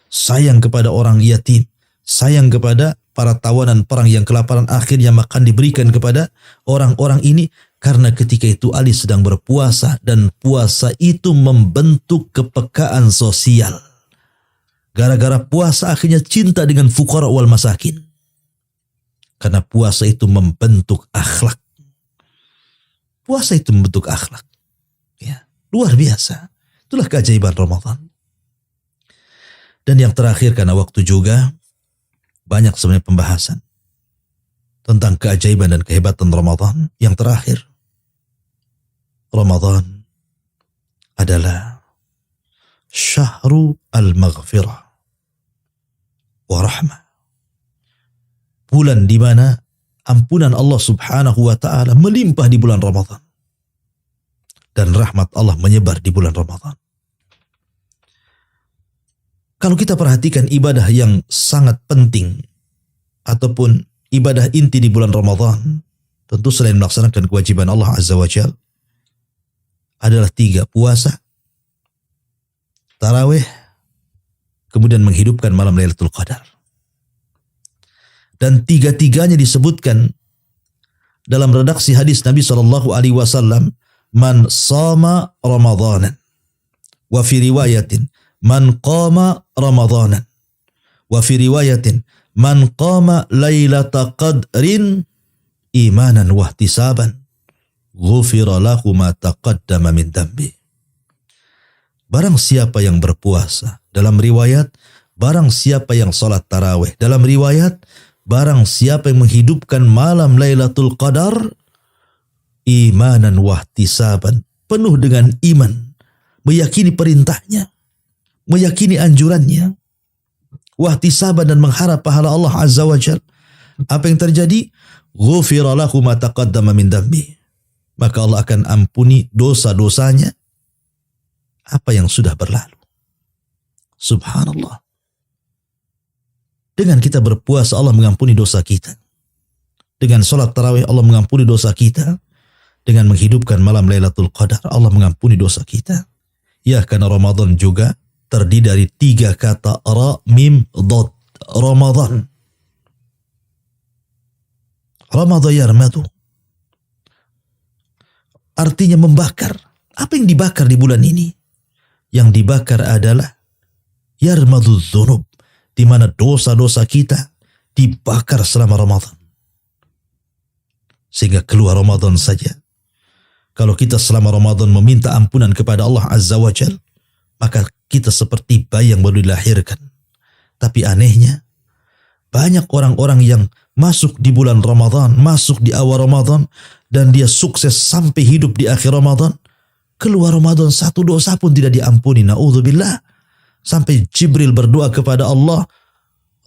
sayang kepada orang yatim, sayang kepada para tawanan perang yang kelaparan, akhirnya makan diberikan kepada orang-orang ini? Karena ketika itu Ali sedang berpuasa, dan puasa itu membentuk kepekaan sosial. Gara-gara puasa akhirnya cinta dengan fuqara wal masakin. Karena puasa itu membentuk akhlak. Puasa itu membentuk akhlak. Ya, luar biasa. Itulah keajaiban Ramadan. Dan yang terakhir, karena waktu juga, banyak sebenarnya pembahasan tentang keajaiban dan kehebatan Ramadan. Yang terakhir, Ramadan adalah syahru al-maghfirah wa rahmah. Bulan di mana ampunan Allah subhanahu wa ta'ala melimpah di bulan Ramadan. Dan rahmat Allah menyebar di bulan Ramadan. Kalau kita perhatikan ibadah yang sangat penting ataupun ibadah inti di bulan Ramadan, tentu selain melaksanakan kewajiban Allah Azza wa Jalla adalah 3: puasa, tarawih, kemudian menghidupkan malam Lailatul Qadar. Dan 3-tiganya disebutkan dalam redaksi hadis Nabi SAW, man sama Ramadanan, wa fi riwayatin man qama Ramadanan, wa fi riwayatin man qama lailata qadrin imanan wa ihtisaban ghufira lahu ma taqaddama min dambi. Barang siapa yang berpuasa, dalam riwayat barang siapa yang salat tarawih, dalam riwayat barang siapa yang menghidupkan malam Lailatul Qadar imanan wa ihtisaban, penuh dengan iman, meyakini perintahnya, meyakini anjurannya, wahtisaban, dan mengharap pahala Allah Azza wa Jalla. Apa yang terjadi? Ghufira lahu ma taqaddama min dambi. Maka Allah akan ampuni dosa-dosanya apa yang sudah berlalu. Subhanallah. Dengan kita berpuasa Allah mengampuni dosa kita. Dengan salat tarawih Allah mengampuni dosa kita. Dengan menghidupkan malam Lailatul Qadar Allah mengampuni dosa kita. Ya, karena Ramadan juga terdiri dari 3 kata ra, mim, dad. Ramadan. Ramadan yarmadu. Artinya membakar. Apa yang dibakar di bulan ini? Yang dibakar adalah yarmadu dzunub, di mana dosa-dosa kita dibakar selama Ramadan. Sehingga keluar Ramadan saja, kalau kita selama Ramadan meminta ampunan kepada Allah Azza wa Jalla, maka kita seperti bayi yang baru dilahirkan. Tapi anehnya, banyak orang-orang yang masuk di bulan Ramadan, masuk di awal Ramadan, dan dia sukses sampai hidup di akhir Ramadan, keluar Ramadan 1 dosa pun tidak diampuni. Na'udzubillah. Sampai Jibril berdoa kepada Allah,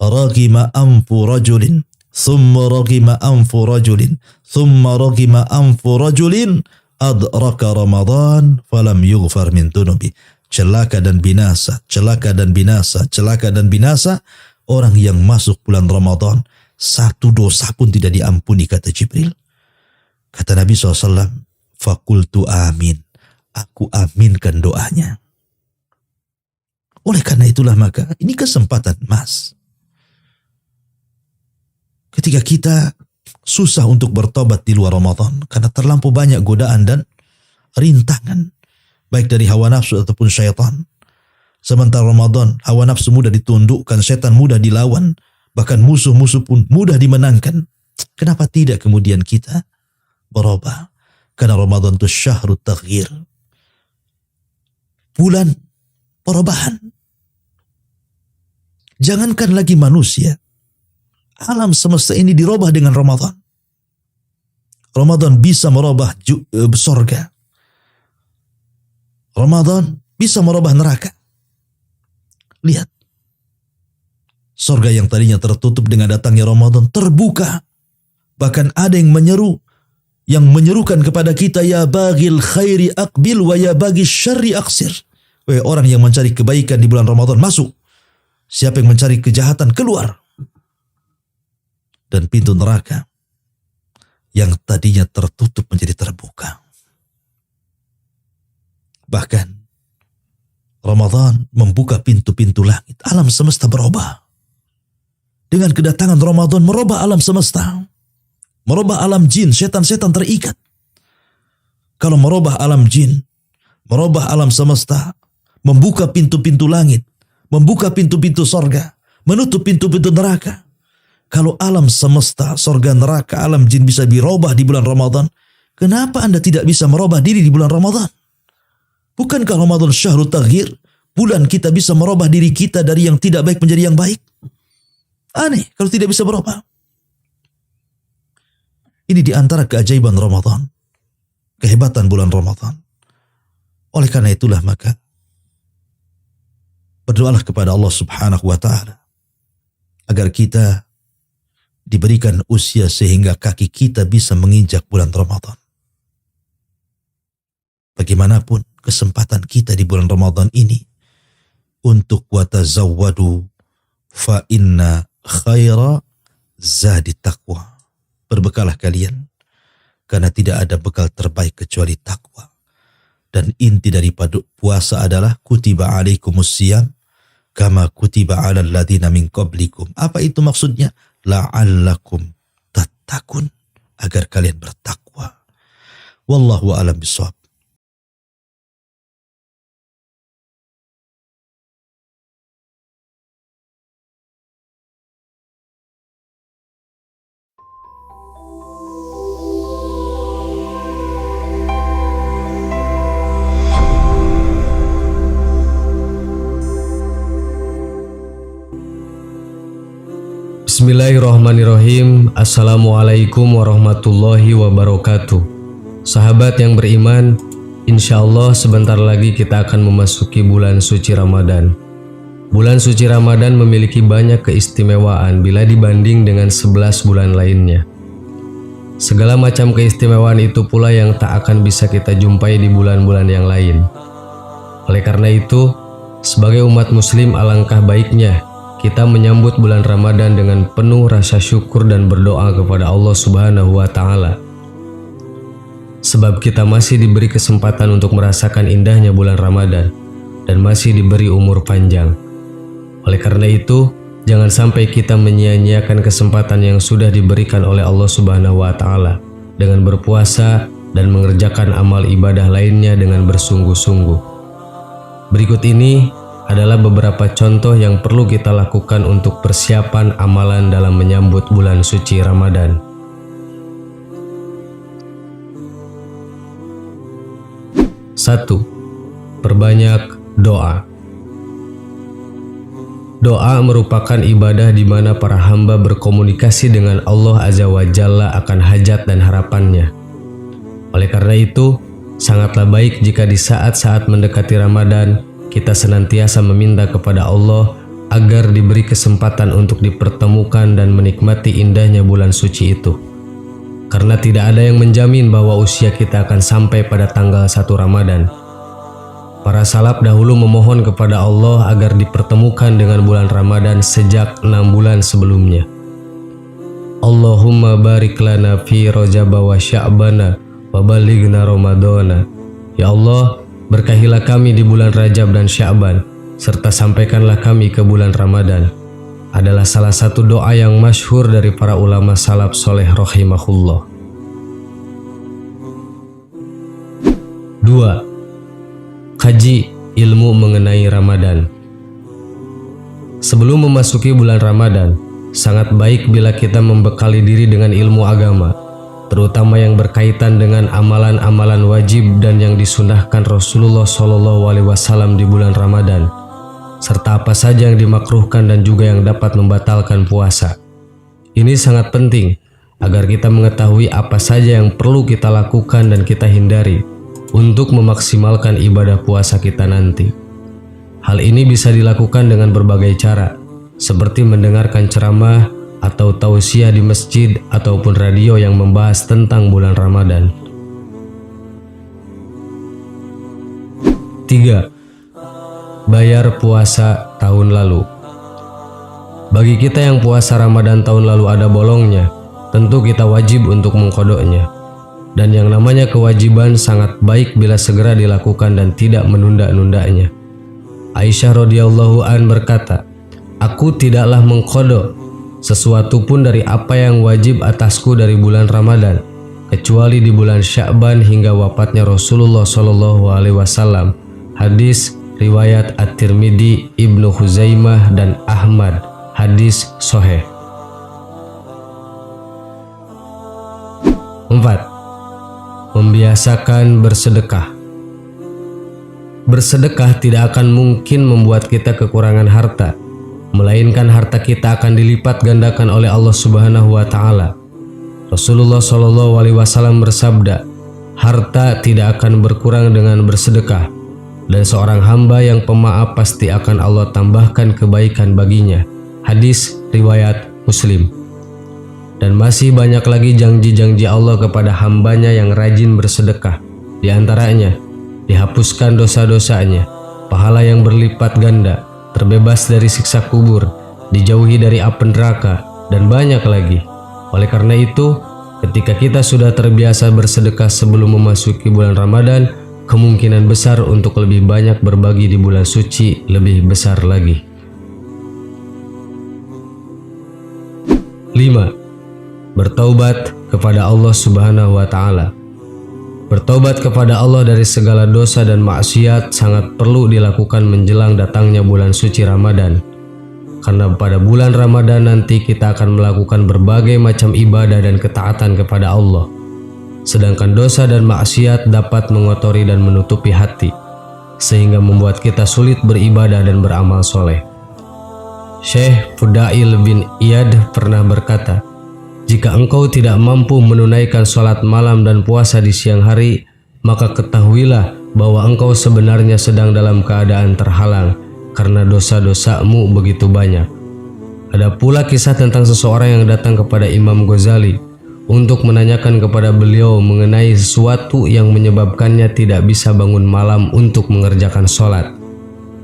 ragima anfu rajulin, thumma ragima anfu rajulin, thumma ragima anfu rajulin, adraka Ramadan falam yughfar min dunubi. Celaka dan binasa, celaka dan binasa, celaka dan binasa orang yang masuk bulan Ramadan 1 dosa pun tidak diampuni, kata Jibril. Kata Nabi SAW, fakultu amin, aku aminkan doanya. Oleh karena itulah maka ini kesempatan emas. Ketika kita susah untuk bertobat di luar Ramadan karena terlampau banyak godaan dan rintangan, baik dari hawa nafsu ataupun syaitan. Sementara Ramadan, hawa nafsu mudah ditundukkan, syaitan mudah dilawan, bahkan musuh-musuh pun mudah dimenangkan. Kenapa tidak kemudian kita berubah? Karena Ramadan itu syahrut taghyir, bulan perubahan. Jangankan lagi manusia, alam semesta ini dirubah dengan Ramadan. Ramadan bisa merubah surga. Ramadan bisa merubah neraka. Lihat. Surga yang tadinya tertutup dengan datangnya Ramadan terbuka. Bahkan ada yang menyerukan kepada kita, ya baghil khairi aqbil wa ya baghis syarri aqsir. Wahai orang yang mencari kebaikan di bulan Ramadan, masuk. Siapa yang mencari kejahatan, keluar. Dan pintu neraka yang tadinya tertutup menjadi terbuka. Bahkan Ramadan membuka pintu-pintu langit. Alam semesta berubah. Dengan kedatangan Ramadan merubah alam semesta. Merubah alam jin, setan-setan terikat. Kalau merubah alam jin, merubah alam semesta, membuka pintu-pintu langit, membuka pintu-pintu sorga, menutup pintu-pintu neraka. Kalau alam semesta, sorga, neraka, alam jin bisa dirubah di bulan Ramadan, kenapa Anda tidak bisa merubah diri di bulan Ramadan? Bukankah Ramadan syahrut taghyir? Bulan kita bisa merubah diri kita dari yang tidak baik menjadi yang baik. Aneh kalau tidak bisa berubah. Ini di antara keajaiban Ramadan. Kehebatan bulan Ramadan. Oleh karena itulah maka berdoalah kepada Allah Subhanahu wa ta'ala agar kita diberikan usia sehingga kaki kita bisa menginjak bulan Ramadan. Bagaimanapun kesempatan kita di bulan Ramadan ini untuk watazawwadu fa inna khaira zadi taqwa. Berbekalah kalian karena tidak ada bekal terbaik kecuali takwa. Dan inti daripada puasa adalah kutiba alaikumus siyam kama kutiba alal ladina min qablikum. Apa itu maksudnya? La'allakum tattaqun, agar kalian bertakwa. Wallahu a'lam bishawab. Bismillahirrahmanirrahim. Assalamualaikum warahmatullahi wabarakatuh. Sahabat yang beriman, insya Allah sebentar lagi kita akan memasuki bulan suci Ramadan. Bulan suci Ramadan memiliki banyak keistimewaan bila dibanding dengan 11 bulan lainnya. Segala macam keistimewaan itu pula yang tak akan bisa kita jumpai di bulan-bulan yang lain. Oleh karena itu, sebagai umat muslim alangkah baiknya kita menyambut bulan Ramadan dengan penuh rasa syukur dan berdoa kepada Allah Subhanahu wa Ta'ala. Sebab kita masih diberi kesempatan untuk merasakan indahnya bulan Ramadan dan masih diberi umur panjang. Oleh karena itu, jangan sampai kita menyia-nyiakan kesempatan yang sudah diberikan oleh Allah Subhanahu wa Ta'ala dengan berpuasa dan mengerjakan amal ibadah lainnya dengan bersungguh-sungguh. Berikut ini adalah beberapa contoh yang perlu kita lakukan untuk persiapan amalan dalam menyambut bulan suci Ramadan. Satu, perbanyak doa. Doa merupakan ibadah di mana para hamba berkomunikasi dengan Allah Azza wa Jalla akan hajat dan harapannya. Oleh karena itu, sangatlah baik jika di saat-saat mendekati Ramadan kita senantiasa meminta kepada Allah agar diberi kesempatan untuk dipertemukan dan menikmati indahnya bulan suci itu. Karena tidak ada yang menjamin bahwa usia kita akan sampai pada tanggal 1 Ramadan. Para salaf dahulu memohon kepada Allah agar dipertemukan dengan bulan Ramadan sejak 6 bulan sebelumnya. Allahumma barik lana fi Rajab wa Sya'bana wa balighna Ramadana. Ya Allah, berkahilah kami di bulan Rajab dan Sya'ban, serta sampaikanlah kami ke bulan Ramadan. Adalah salah satu doa yang masyhur dari para ulama salaf soleh rahimahullah. 2. Kaji ilmu mengenai Ramadan. Sebelum memasuki bulan Ramadan, sangat baik bila kita membekali diri dengan ilmu agama, terutama yang berkaitan dengan amalan-amalan wajib dan yang disunahkan Rasulullah SAW di bulan Ramadan, serta apa saja yang dimakruhkan dan juga yang dapat membatalkan puasa. Ini sangat penting agar kita mengetahui apa saja yang perlu kita lakukan dan kita hindari untuk memaksimalkan ibadah puasa kita nanti. Hal ini bisa dilakukan dengan berbagai cara, seperti mendengarkan ceramah atau tausiah di masjid ataupun radio yang membahas tentang bulan Ramadan. 3. Bayar puasa tahun lalu. Bagi kita yang puasa Ramadan tahun lalu ada bolongnya, tentu kita wajib untuk mengqodoknya. Dan yang namanya kewajiban sangat baik bila segera dilakukan dan tidak menunda-nundanya. Aisyah radhiyallahu an berkata, "Aku tidaklah mengqodok sesuatu pun dari apa yang wajib atasku dari bulan Ramadan, kecuali di bulan Sya'ban hingga wafatnya Rasulullah SAW." Hadis riwayat At-Tirmidzi, Ibnu Huzaimah dan Ahmad. Hadis sahih. 4. Membiasakan bersedekah. Bersedekah tidak akan mungkin membuat kita kekurangan harta, melainkan harta kita akan dilipat gandakan oleh Allah Subhanahu wa Ta'ala. Rasulullah SAW bersabda, harta tidak akan berkurang dengan bersedekah, dan seorang hamba yang pemaaf pasti akan Allah tambahkan kebaikan baginya. Hadis riwayat Muslim. Dan masih banyak lagi janji-janji Allah kepada hambanya yang rajin bersedekah. Di antaranya, dihapuskan dosa-dosanya, pahala yang berlipat ganda, terbebas dari siksa kubur, dijauhi dari api neraka, dan banyak lagi. Oleh karena itu, ketika kita sudah terbiasa bersedekah sebelum memasuki bulan Ramadan, kemungkinan besar untuk lebih banyak berbagi di bulan suci lebih besar lagi. 5. Bertaubat kepada Allah Subhanahu wa Ta'ala. Bertaubat kepada Allah dari segala dosa dan maksiat sangat perlu dilakukan menjelang datangnya bulan suci Ramadan. Karena pada bulan Ramadan nanti kita akan melakukan berbagai macam ibadah dan ketaatan kepada Allah. Sedangkan dosa dan maksiat dapat mengotori dan menutupi hati, sehingga membuat kita sulit beribadah dan beramal soleh. Syekh Fudail bin Iyad pernah berkata, "Jika engkau tidak mampu menunaikan sholat malam dan puasa di siang hari, maka ketahuilah bahwa engkau sebenarnya sedang dalam keadaan terhalang karena dosa-dosamu begitu banyak." Ada pula kisah tentang seseorang yang datang kepada Imam Ghazali untuk menanyakan kepada beliau mengenai sesuatu yang menyebabkannya tidak bisa bangun malam untuk mengerjakan sholat.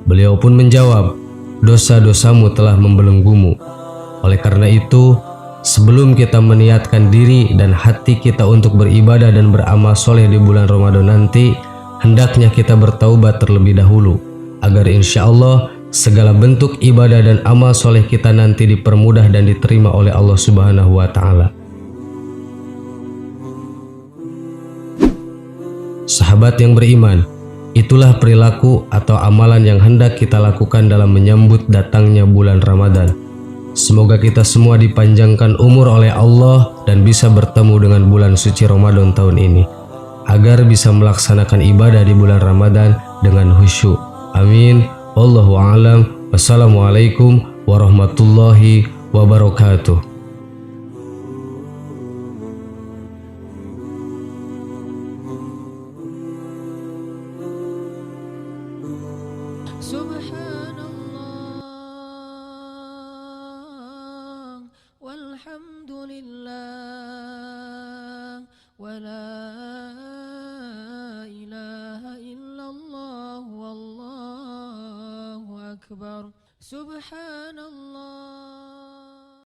Beliau pun menjawab, "Dosa-dosamu telah membelenggumu." Oleh karena itu, sebelum kita meniatkan diri dan hati kita untuk beribadah dan beramal soleh di bulan Ramadan nanti, hendaknya kita bertaubat terlebih dahulu, agar insya Allah segala bentuk ibadah dan amal soleh kita nanti dipermudah dan diterima oleh Allah Subhanahu wa Ta'ala. Sahabat yang beriman, itulah perilaku atau amalan yang hendak kita lakukan dalam menyambut datangnya bulan Ramadan. Semoga kita semua dipanjangkan umur oleh Allah dan bisa bertemu dengan bulan suci Ramadan tahun ini, agar bisa melaksanakan ibadah di bulan Ramadan dengan khusyuk. Amin. Wallahu a'lam. Wassalamualaikum warahmatullahi wabarakatuh. Subhanallah walhamdulillah wa la ilaha illallah wallahu akbar. Subhanallah